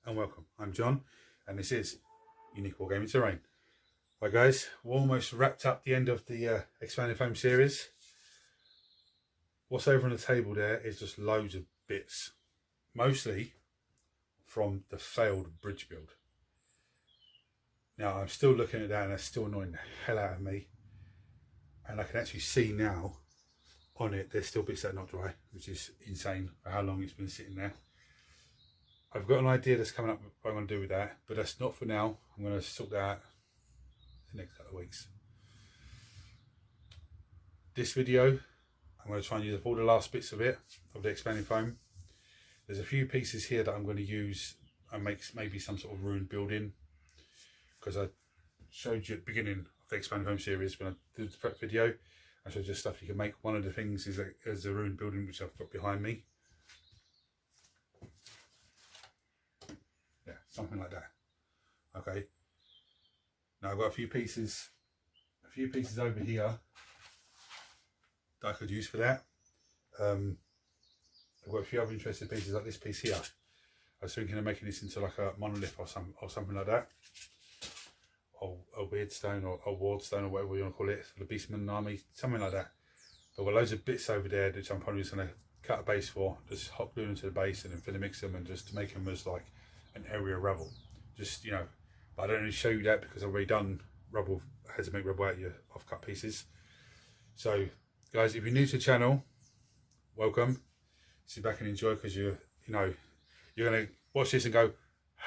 and welcome. I'm John and this is Unique Wargaming Terrain. Right guys, we're almost wrapped up the end of the expanded foam series. What's over on the table there is just loads of bits, mostly from the failed bridge build. Now I'm still looking at that and that's still annoying the hell out of me, and I can actually see now on it there's still bits that are not dry, which is insane for how long it's been sitting there. I've got an idea that's coming up what I'm going to do with that, but that's not for now. I'm going to sort that out the next couple of weeks. This video, I'm going to try and use up all the last bits of it, of the expanding foam. There's a few pieces here that I'm going to use and make maybe some sort of ruined building, because I showed you at the beginning of the expanding foam series when I did the prep video. I showed you stuff you can make. One of the things is a ruined building which I've got behind me. Yeah, something like that. Okay. Now I've got a few pieces over here that I could use for that. I've got a few other interesting pieces like this piece here. I was thinking of making this into like a monolith or something like that, or a weird stone or a ward stone or whatever you want to call it, for the Beastman army, something like that. But with loads of bits over there which I'm probably just going to cut a base for, just hot glue into the base and then fill and mix them and just to make them as like an area rubble. Just, you know, but I don't really show you that because I've already done rubble, how to make rubble out of your off-cut pieces. So guys, if you're new to the channel, welcome. Sit back and enjoy, because you're going to watch this and go,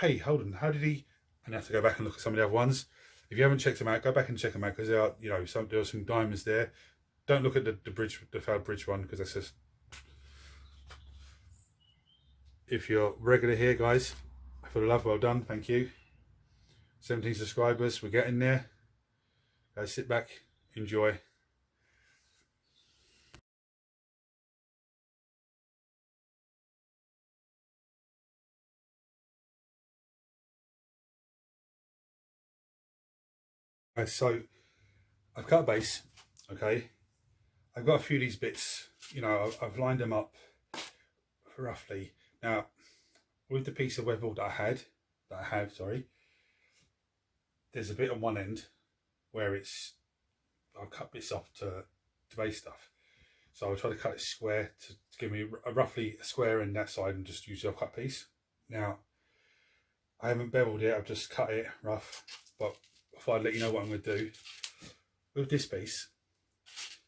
hey, hold on, how did he? And you have to go back and look at some of the other ones. If you haven't checked them out, go back and check them out, because there are, there are some diamonds there. Don't look at the failed bridge one, because that's just. If you're regular here, guys, for the love, well done, thank you. 17 subscribers, we're getting there. Guys, sit back, enjoy. So I've cut a base, okay. I've got a few of these bits, I've lined them up roughly. Now, with the piece of web wool that I have, there's a bit on one end where I'll cut bits off to base stuff. So I'll try to cut it square to give me roughly a square in that side and just use the off-cut piece. Now, I haven't beveled it, I've just cut it rough, but if I'd let you know what I'm going to do with this piece.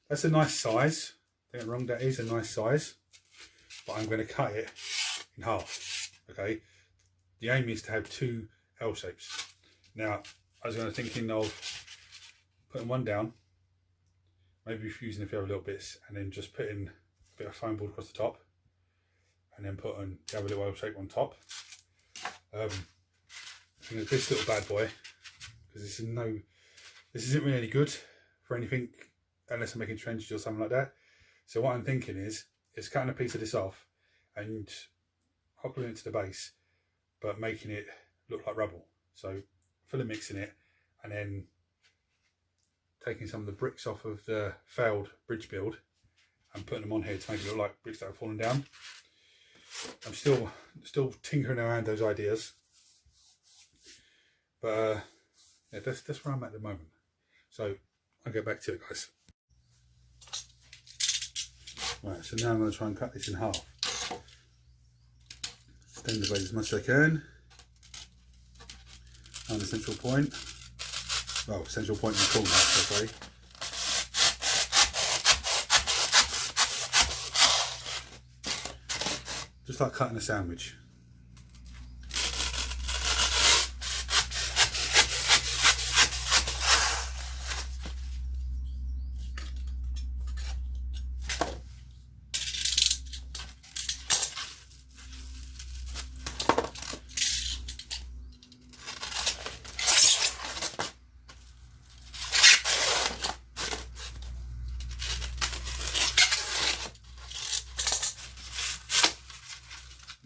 That's a nice size, don't get me wrong, that is a nice size, but I'm going to cut it in half, okay. The aim is to have two L shapes. Now I was thinking of putting one down, maybe fusing a few other little bits, and then just putting a bit of foam board across the top, and then putting the other little L shape on top. This little bad boy, because this isn't really any good for anything unless I'm making trenches or something like that. So what I'm thinking is cutting a piece of this off and hot gluing it to the base, but making it look like rubble. So fully mixing it and then taking some of the bricks off of the failed bridge build and putting them on here to make it look like bricks that have fallen down. I'm still tinkering around those ideas, but yeah, that's where I'm at the moment. So I'll get back to it, guys. Right, so now I'm going to try and cut this in half. Extend the blade as much as I can. And the central point. Well, central point in the corner, okay. Just like cutting a sandwich.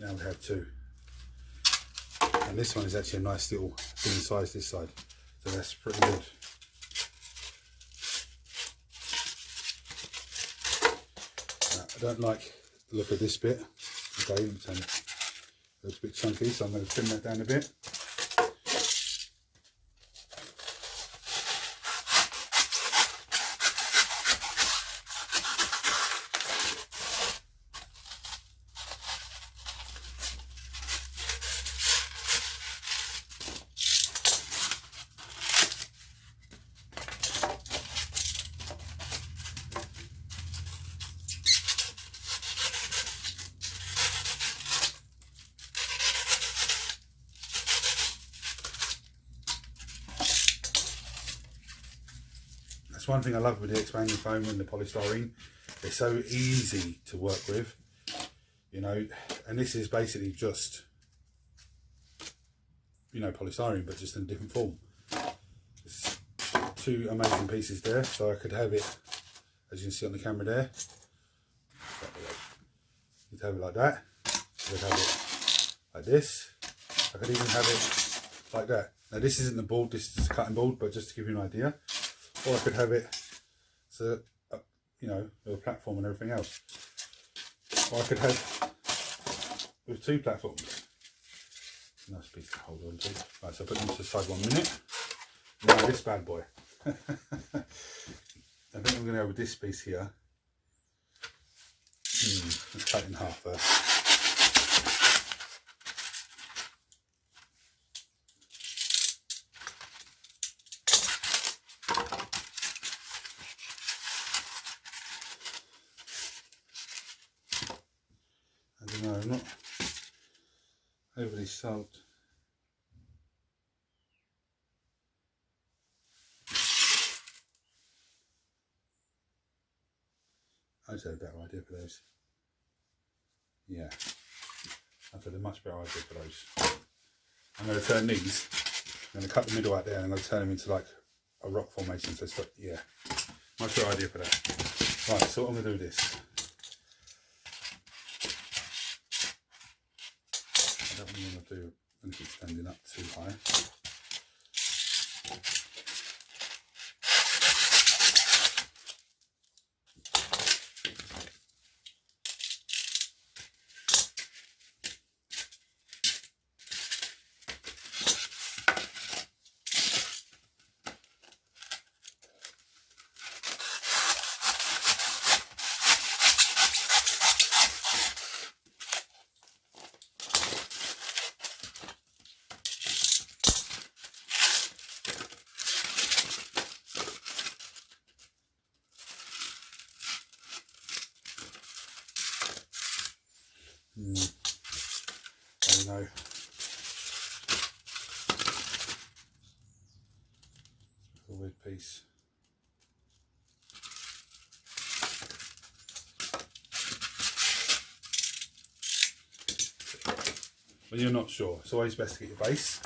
Now we have two, and this one is actually a nice little thin size this side, so that's pretty good. I don't like the look of this bit, okay, so Looks a bit chunky, so I'm going to trim that down a bit. One thing I love with the expanding foam and the polystyrene, they're so easy to work with, you know, and this is basically just, you know, polystyrene, but just in a different form. It's two amazing pieces there, so I could have it, as you can see on the camera there, you could have it like that, I could have it like this, I could even have it like that. Now this isn't the board, this is a cutting board, but just to give you an idea. Or I could have it, so you know, with a platform and everything else. Or I could have with two platforms. Nice piece to hold on to. Right, so I'll put them to the side 1 minute. Now this bad boy. I think I'm going to go with this piece here. Let's cut it in half first. No, I'm not overly sold. I'd say a better idea for those. Yeah, I've had a much better idea for those. I'm going to turn these, I'm going to cut the middle out there and I'm going to turn them into like a rock formation. So it's like, yeah, much better idea for that. Right, so what I'm going to do with this. I don't really want to do anything standing up too high. I don't know. A weird piece. When you're not sure, it's always best to get your base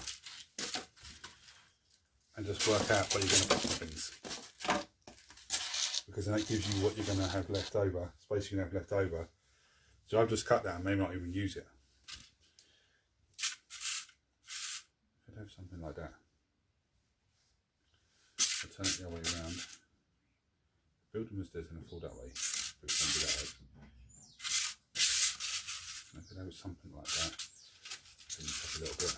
and just work out where you're going to put some things, because then that gives you what you're going to have left over, space you're going to have left over. So I've just cut that and may not even use it. I'd have something like that. I'll turn it the other way around. Build them as there's going to fall that way. But it's going to be that way. I could have something like that. Bring it up a little bit.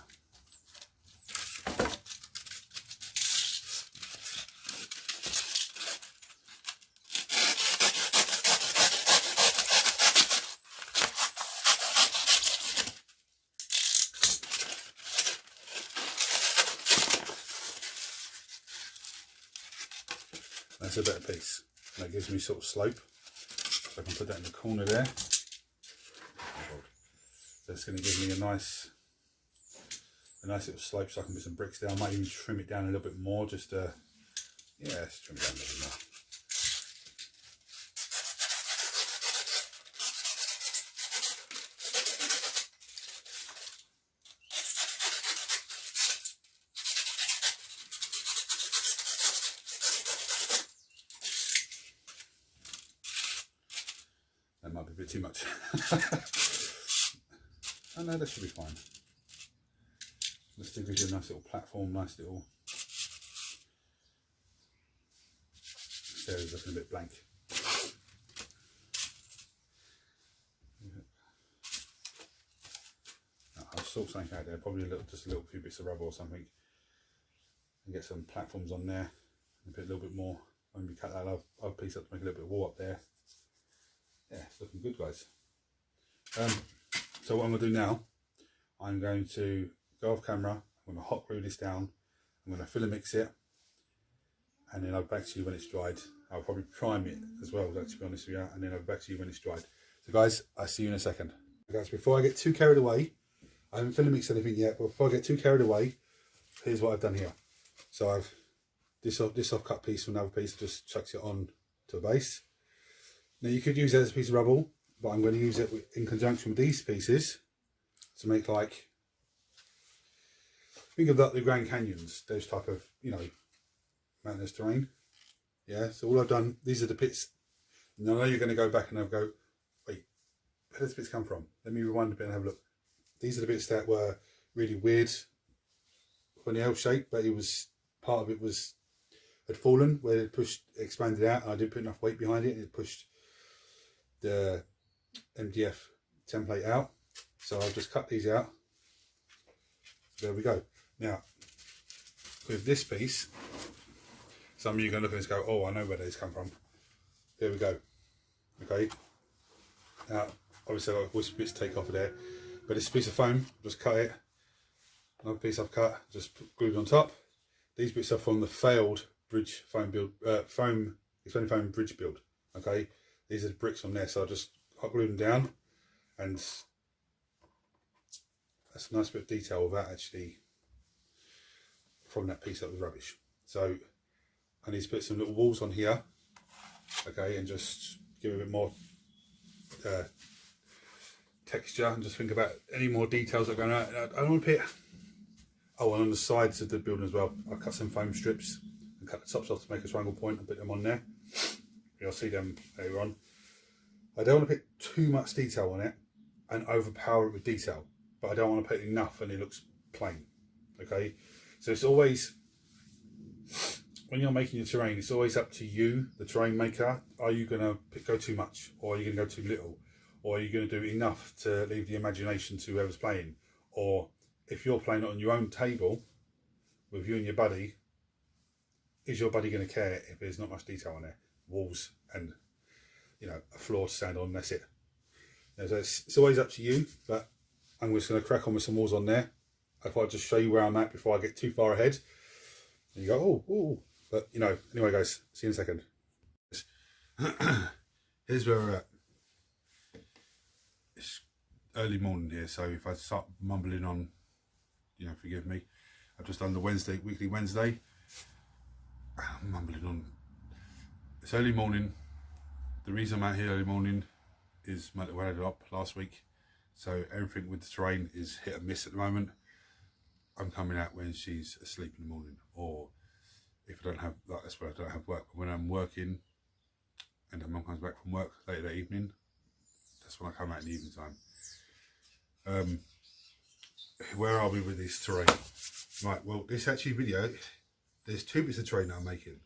That's a better piece. That gives me sort of slope. So I can put that in the corner there. That's going to give me a nice little slope, so I can put some bricks down. I might even trim it down a little bit more, just yeah, let's trim it down a little bit more. That might be a bit too much. Oh no, that should be fine. Let's do give you a nice little platform, nice little. This area's looking a bit blank. That'll sort something out there, probably just a little few bits of rubber or something, and get some platforms on there, and put a little bit more. Maybe cut that other piece up to make a little bit of wall up there. Yeah, it's looking good, guys. So what I'm going to do now, I'm going to go off camera. I'm going to hot glue this down. I'm going to filler mix it, and then I'll back to you when it's dried. I'll probably prime it as well, to be honest with you, and then I'll back to you when it's dried. So guys, I'll see you in a second. Guys, before I get too carried away, I haven't filler mixed anything yet, but before I get too carried away, here's what I've done here. So I've this off cut piece from another piece, just chucks it on to a base. Now you could use it as a piece of rubble, but I'm going to use it in conjunction with these pieces to make, like, think of the Grand Canyons, those type of, you know, mountainous terrain. Yeah, so all I've done, these are the bits. Now I know you're going to go back and I'll go, wait, where does bits come from? Let me rewind a bit and have a look. These are the bits that were really weird when the L shape, but it was, part of it had fallen where it expanded out, and I didn't put enough weight behind it, and it pushed the MDF template out. So I'll just cut these out. There we go. Now, with this piece, some of you are going to look at this and go, oh, I know where these come from. There we go. Okay. Now, obviously I've got bits to take off of there, but this piece of foam, just cut it. Another piece I've cut, just glued on top. These bits are from the failed bridge foam build, exploding foam bridge build. Okay. These are the bricks on there, so I just hot glued them down, and that's a nice bit of detail of that actually from that piece that was rubbish. So I need to put some little walls on here, okay, and just give it a bit more texture, and just think about any more details that are going out. I don't want to put, oh, and on the sides of the building as well, I cut some foam strips and cut the tops off to make a triangle point and put them on there. You'll see them later on. I don't want to put too much detail on it and overpower it with detail, but I don't want to put enough and it looks plain. Okay, so it's always, when you're making your terrain, it's always up to you, the terrain maker. Are you going to go too much, or are you going to go too little, or are you going to do enough to leave the imagination to whoever's playing? Or if you're playing it on your own table with you and your buddy, is your buddy going to care if there's not much detail on there? Walls and, you know, a floor to stand on, that's it. You know, so it's always up to you, but I'm just going to crack on with some walls on there. I thought I'd just show you where I'm at before I get too far ahead. And you go, oh, but you know, anyway guys, see you in a second. Here's where we're at. It's early morning here, so if I start mumbling on, you know, forgive me. I've just done the weekly Wednesday. I'm mumbling on. It's early morning. The reason I'm out here early morning is my little headed up last week, so everything with the terrain is hit and miss at the moment. I'm coming out when she's asleep in the morning, or if I don't have, like, that's when I don't have work. But when I'm working and my mum comes back from work later that evening, that's when I come out in the evening time. Where are we with this terrain? Right, well, this actually video, there's two bits of terrain that I'm making.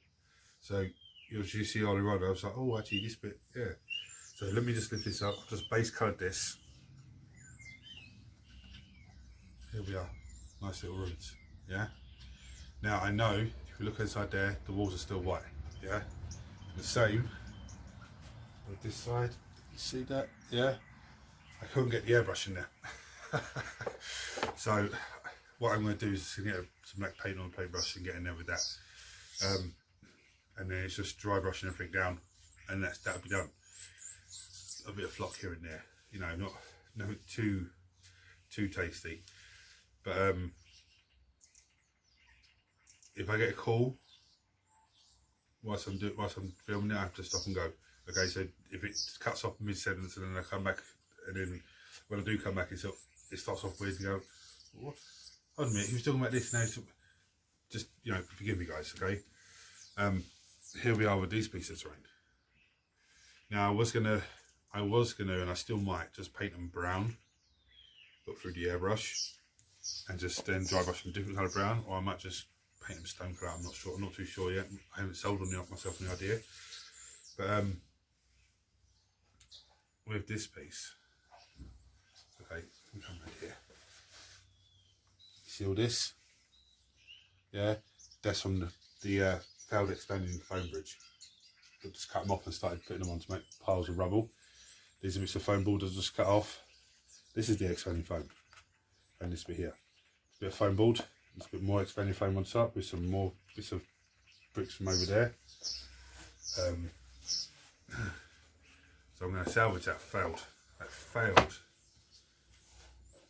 So you'll see earlier on, I was like, oh, actually this bit, yeah. So let me just lift this up. I've just base coloured this. Here we are, nice little rooms, yeah. Now I know, if you look inside there, the walls are still white, yeah. The same with this side, you see that, yeah. I couldn't get the airbrush in there. So what I'm going to do is get some black paint on a paintbrush and get in there with that. And then it's just dry brushing everything down, and that'll be done. A bit of flock here and there, you know, not too tasty. But if I get a call whilst I'm filming it, I have to stop and go. Okay, so if it cuts off mid-sentence and then I come back, and then when I do come back, it starts off weird and go, what? Hold on a minute, he was talking about this now. Just, you know, forgive me guys, okay? Here we are with these pieces of terrain. Now I was gonna, and I still might, just paint them brown, but through the airbrush, and just then dry brush them different colour brown, or I might just paint them stone colour. I'm not sure. I'm not too sure yet. I haven't sold on myself any idea. But with this piece, okay, let me come right here. see all this? Yeah, that's from the failed expanding foam bridge. I just cut them off and started putting them on to make piles of rubble. These are bits of foam board I just cut off. This is the expanding foam, and this bit here. It's a bit of foam board. There's a bit more expanding foam on top with some more bits of bricks from over there. So I'm going to salvage that failed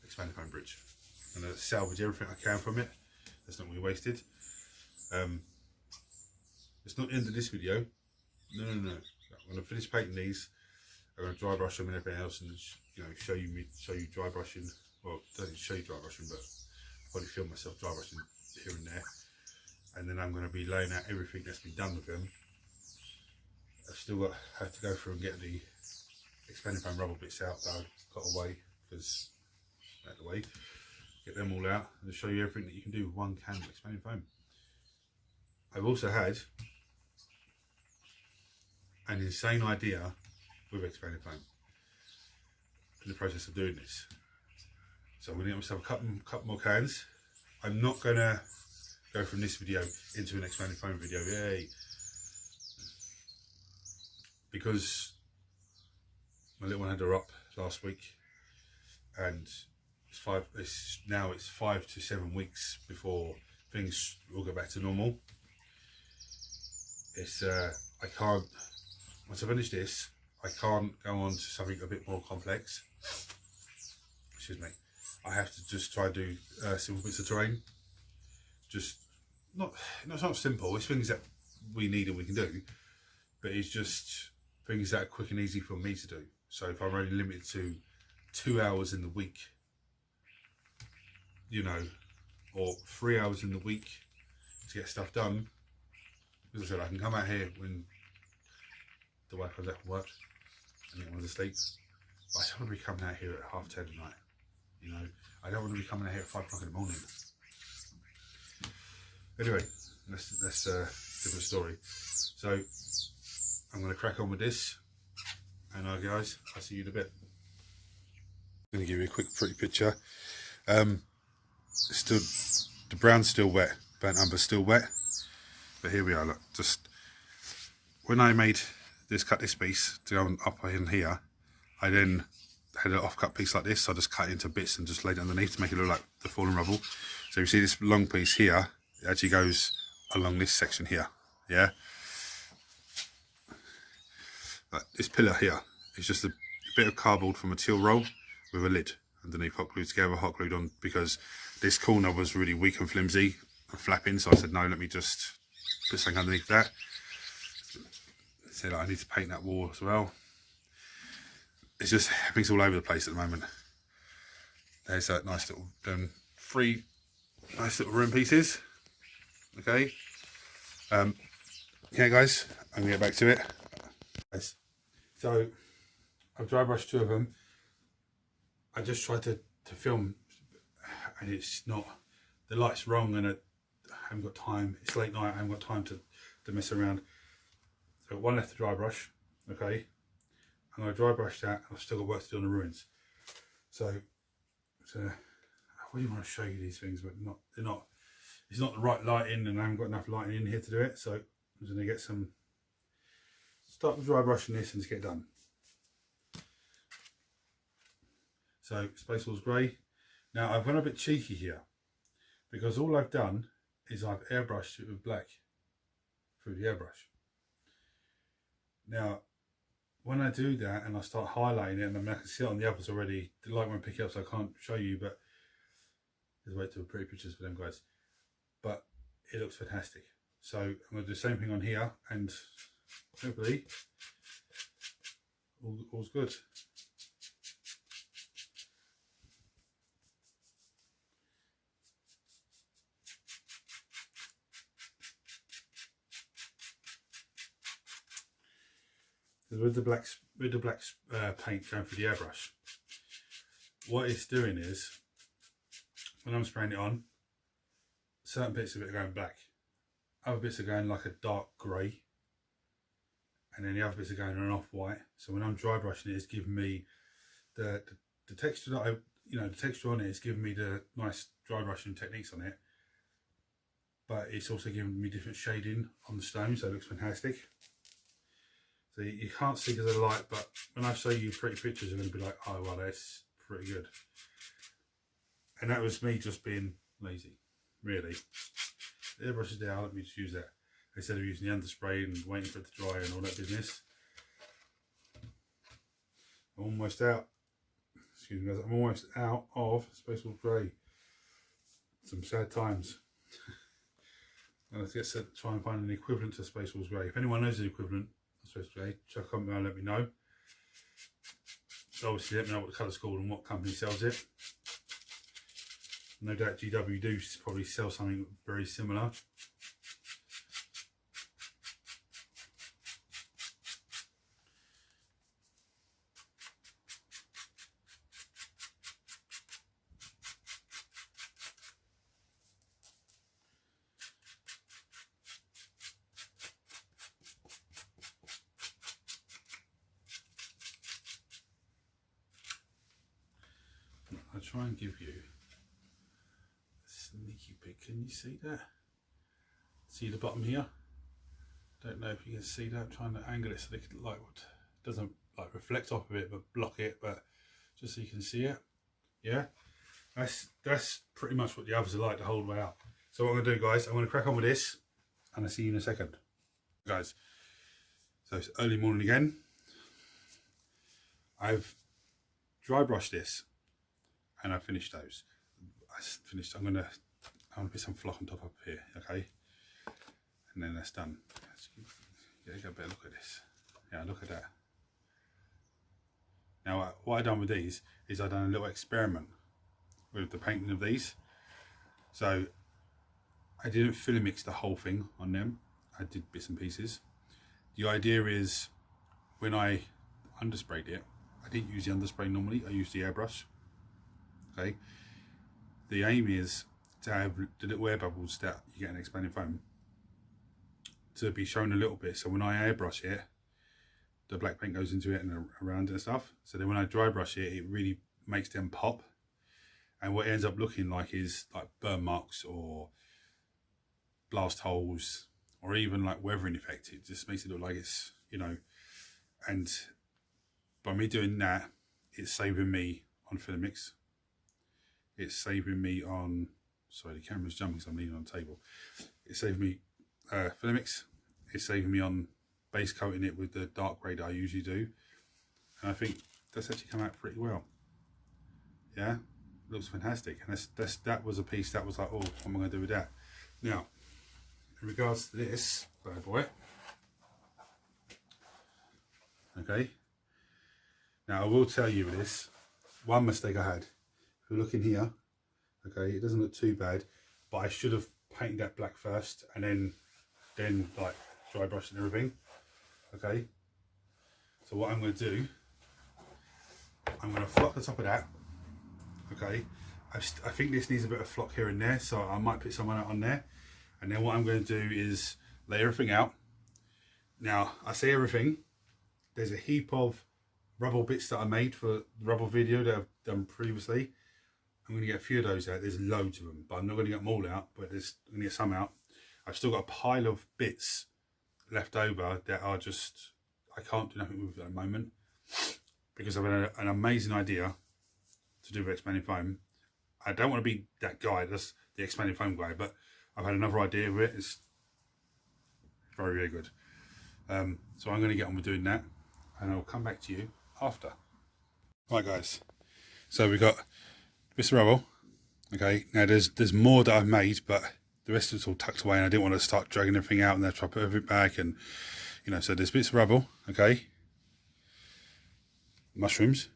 expanding foam bridge. I'm going to salvage everything I can from it. That's not going to be wasted. It's not the end of this video. No. I'm going to finish painting these. I'm going to dry brush them and everything else, and you know, show you dry brushing. Well, don't show you dry brushing, but I'll probably film myself dry brushing here and there. And then I'm going to be laying out everything that's been done with them. I've still have to go through and get the expanding foam rubber bits out that I've got away, because out the way. Get them all out and show you everything that you can do with one can of expanding foam. I've also had an insane idea with expanding foam in the process of doing this. So I'm going to get myself a couple more cans. I'm not going to go from this video into an expanding foam video, yay! Because my little one had her up last week, and it's now 5 to 7 weeks before things will go back to normal. I can't, once I finish this, I can't go on to something a bit more complex. Excuse me. I have to just try to do simple bits of terrain. Just it's not simple. It's things that we need and we can do, but it's just things that are quick and easy for me to do. So if I'm only limited to 2 hours in the week, you know, or 3 hours in the week to get stuff done, as I said, I can come out here when the wife comes out from work and everyone's asleep. But I don't want to be coming out here at 10:30 at night. You know, I don't want to be coming out here at 5 o'clock in the morning. Anyway, that's a different story. So I'm going to crack on with this, and guys, I'll see you in a bit. I'm going to give you a quick pretty picture. Still, the brown's still wet, burnt umber's still wet, but here we are. Look, just when I cut this piece to go up in here, I then had an off-cut piece like this. So I just cut it into bits and just laid it underneath to make it look like the fallen rubble. So you see this long piece here, it actually goes along this section here. Yeah. Like this pillar here is just a bit of cardboard from a teal roll with a lid underneath, hot glued together, hot glued on, because this corner was really weak and flimsy and flapping. So I said, no, let me just put something underneath that. Said I need to paint that wall as well. It's just, everything's all over the place at the moment. There's that nice little, 3 nice little room pieces. Okay. Yeah, guys, I'm gonna get back to it. So I've dry brushed 2 of them. I just tried to film, and it's not, the light's wrong, and I haven't got time. It's late night, I haven't got time to mess around. So 1 left to dry brush. Okay, I'm going to dry brush that. I've still got work to do on the ruins. So I really want to show you these things, but it's not the right lighting, and I haven't got enough lighting in here to do it. So I'm just going to start with dry brushing this and just get done. So Space Wall's grey. Now I've gone a bit cheeky here, because all I've done is I've airbrushed it with black through the airbrush. Now, when I do that and I start highlighting it, and I mean, I can see it on the others already, the light won't pick it up, so I can't show you, but there's a way to pretty pictures for them guys. But it looks fantastic. So I'm going to do the same thing on here, and hopefully all's good. With the black paint going through the airbrush, what it's doing is, when I'm spraying it on, certain bits of it are going black, other bits are going like a dark grey, and then the other bits are going an off-white. So when I'm dry brushing it, it's giving me the texture that you know, the texture on it is giving me the nice dry brushing techniques on it, but it's also giving me different shading on the stone, so it looks fantastic. So you can't see because of the light, but when I show you pretty pictures, you're going to be like, oh well, that's pretty good. And that was me just being lazy, really. The airbrush is there, let me just use that instead of using the underspray and waiting for it to dry and all that business. I'm almost out. Excuse me guys, I'm almost out of Space Wolf Grey. Some sad times. And let's get set to try and find an equivalent to Space Wolf Grey. If anyone knows the equivalent of Space Wolf Grey, chuck a comment down and let me know. Obviously let me know what the colour's called and what company sells it. No doubt GW do probably sell something very similar. I'll try and give you a sneaky peek. Can you see that? See the bottom here? Don't know if you can see that. I'm trying to angle it so they can, like, doesn't like reflect off of it but block it, but just so you can see it. Yeah, that's pretty much what the others are like the whole way out. So what I'm gonna do, guys, I'm gonna crack on with this and I'll see you in a second. Guys, so it's early morning again. I've dry brushed this and I finished those. I'm gonna put some flock on top up here, okay? And then that's done. Yeah, get a better look at this. Yeah, look at that. Now, what I've done with these is I've done a little experiment with the painting of these. So I didn't filler mix the whole thing on them. I did bits and pieces. The idea is when I undersprayed it, I didn't use the underspray normally, I used the airbrush. Okay. The aim is to have the little air bubbles that you get in expanding foam to be shown a little bit. So when I airbrush it, the black paint goes into it and around and stuff. So then when I dry brush it, it really makes them pop. And what it ends up looking like is like burn marks or blast holes or even like weathering effect. It just makes it look like it's, you know, and by me doing that, it's saving me on filler mix. It's saving me on, sorry, the camera's jumping so I'm leaning on the table. It's saving me filler mix. It's saving me on base coating it with the dark grey that I usually do. And I think that's actually come out pretty well. Yeah, looks fantastic. And that was a piece that was like, oh, what am I going to do with that? Now, in regards to this bad boy, okay. Now I will tell you this, one mistake I had. If you look in here, okay, it doesn't look too bad, but I should have painted that black first and then like dry brush and everything. Okay, so what I'm going to do, I'm going to flock the top of that. Okay, I think this needs a bit of flock here and there, so I might put some on there. And then what I'm going to do is lay everything out. Now I say everything, there's a heap of rubble bits that I made for the rubble video that I've done previously. I'm going to get a few of those out. There's loads of them, but I'm not going to get them all out, but I'm going to get some out. I've still got a pile of bits left over that are just, I can't do nothing with at the moment because I've had an amazing idea to do with expanding foam. I don't want to be that guy, that's the expanding foam guy, but I've had another idea with it. It's very, very good. So I'm going to get on with doing that and I'll come back to you after. Right guys, so we've got bits of rubble. Okay, now there's more that I've made, but the rest of it's all tucked away and I didn't want to start dragging everything out and then try to put everything back, and you know, so there's bits of rubble. Okay, mushrooms.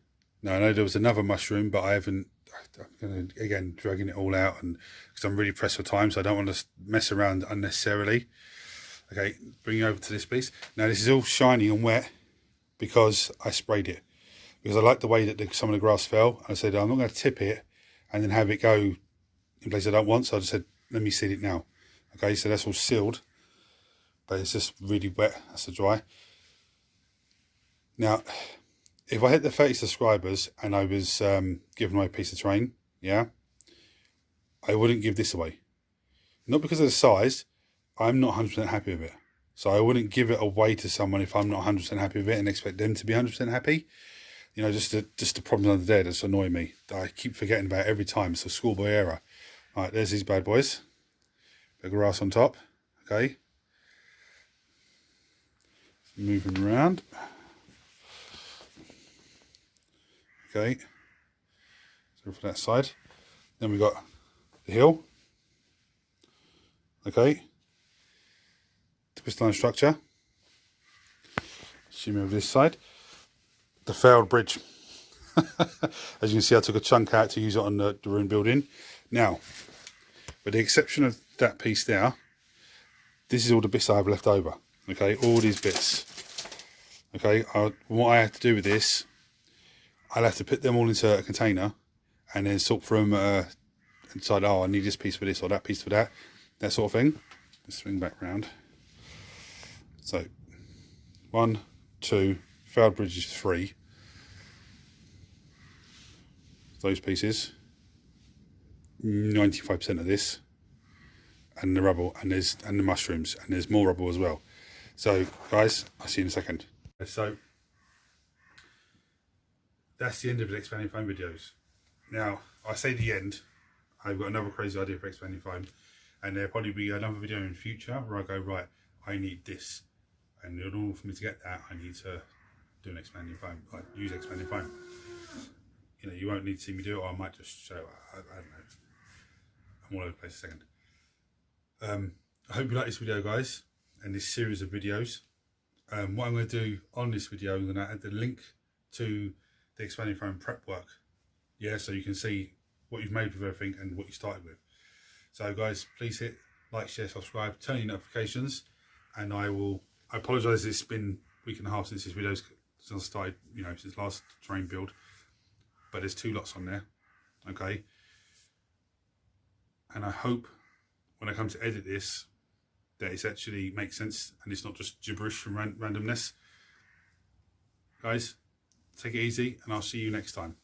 Now I know there was another mushroom, but I'm going to again dragging it all out, and because I'm really pressed for time, so I don't want to mess around unnecessarily. Okay, bring it over to this piece. Now this is all shiny and wet because I sprayed it, because I like the way that some of the grass fell. I said I'm not going to tip it and then have it go in place I don't want, so I just said let me seal it now. Okay, so that's all sealed, but it's just really wet. That's to dry. Now if I hit the 30 subscribers and I was giving away a piece of train, yeah, I wouldn't give this away. Not because of the size, I'm not 100% happy with it. So I wouldn't give it away to someone if I'm not 100% happy with it and expect them to be 100% happy. You know, just the problems under there that's annoy me, that I keep forgetting about every time. It's a schoolboy error. All right, there's these bad boys. Bit of grass on top, okay. Moving around. Okay, so for that side. Then we've got the hill. Okay. The crystalline structure. Zoom over this side. The failed bridge. As you can see, I took a chunk out to use it on the ruined building. Now, with the exception of that piece there, this is all the bits I have left over. Okay, all these bits. Okay, what I have to do with this, I'll have to put them all into a container and then sort through them and decide, oh, I need this piece for this or that piece for that sort of thing. Let's swing back round. So, 1, 2, failed bridge is 3. Those pieces, 95% of this, and the rubble, and the mushrooms, and there's more rubble as well. So, guys, I'll see you in a second. So, that's the end of the expanding foam videos. Now, I say the end. I've got another crazy idea for expanding foam, and there'll probably be another video in the future where I go, right, I need this, and in order for me to get that, I need to do an expanding foam, like use expanding foam. You know, you won't need to see me do it, or I might just show, I don't know. I'm all over the place a second. I hope you like this video, guys, and this series of videos. What I'm going to do on this video, I'm going to add the link to the expanding foam prep work. Yeah, so you can see what you've made with everything and what you started with. So guys, please hit like, share, subscribe, turn your notifications, and I apologise, it's been a week and a half since this video, since I started, you know, since last train build. But there's 2 lots on there, okay? And I hope when I come to edit this, that it actually makes sense and it's not just gibberish from randomness. Guys, take it easy and I'll see you next time.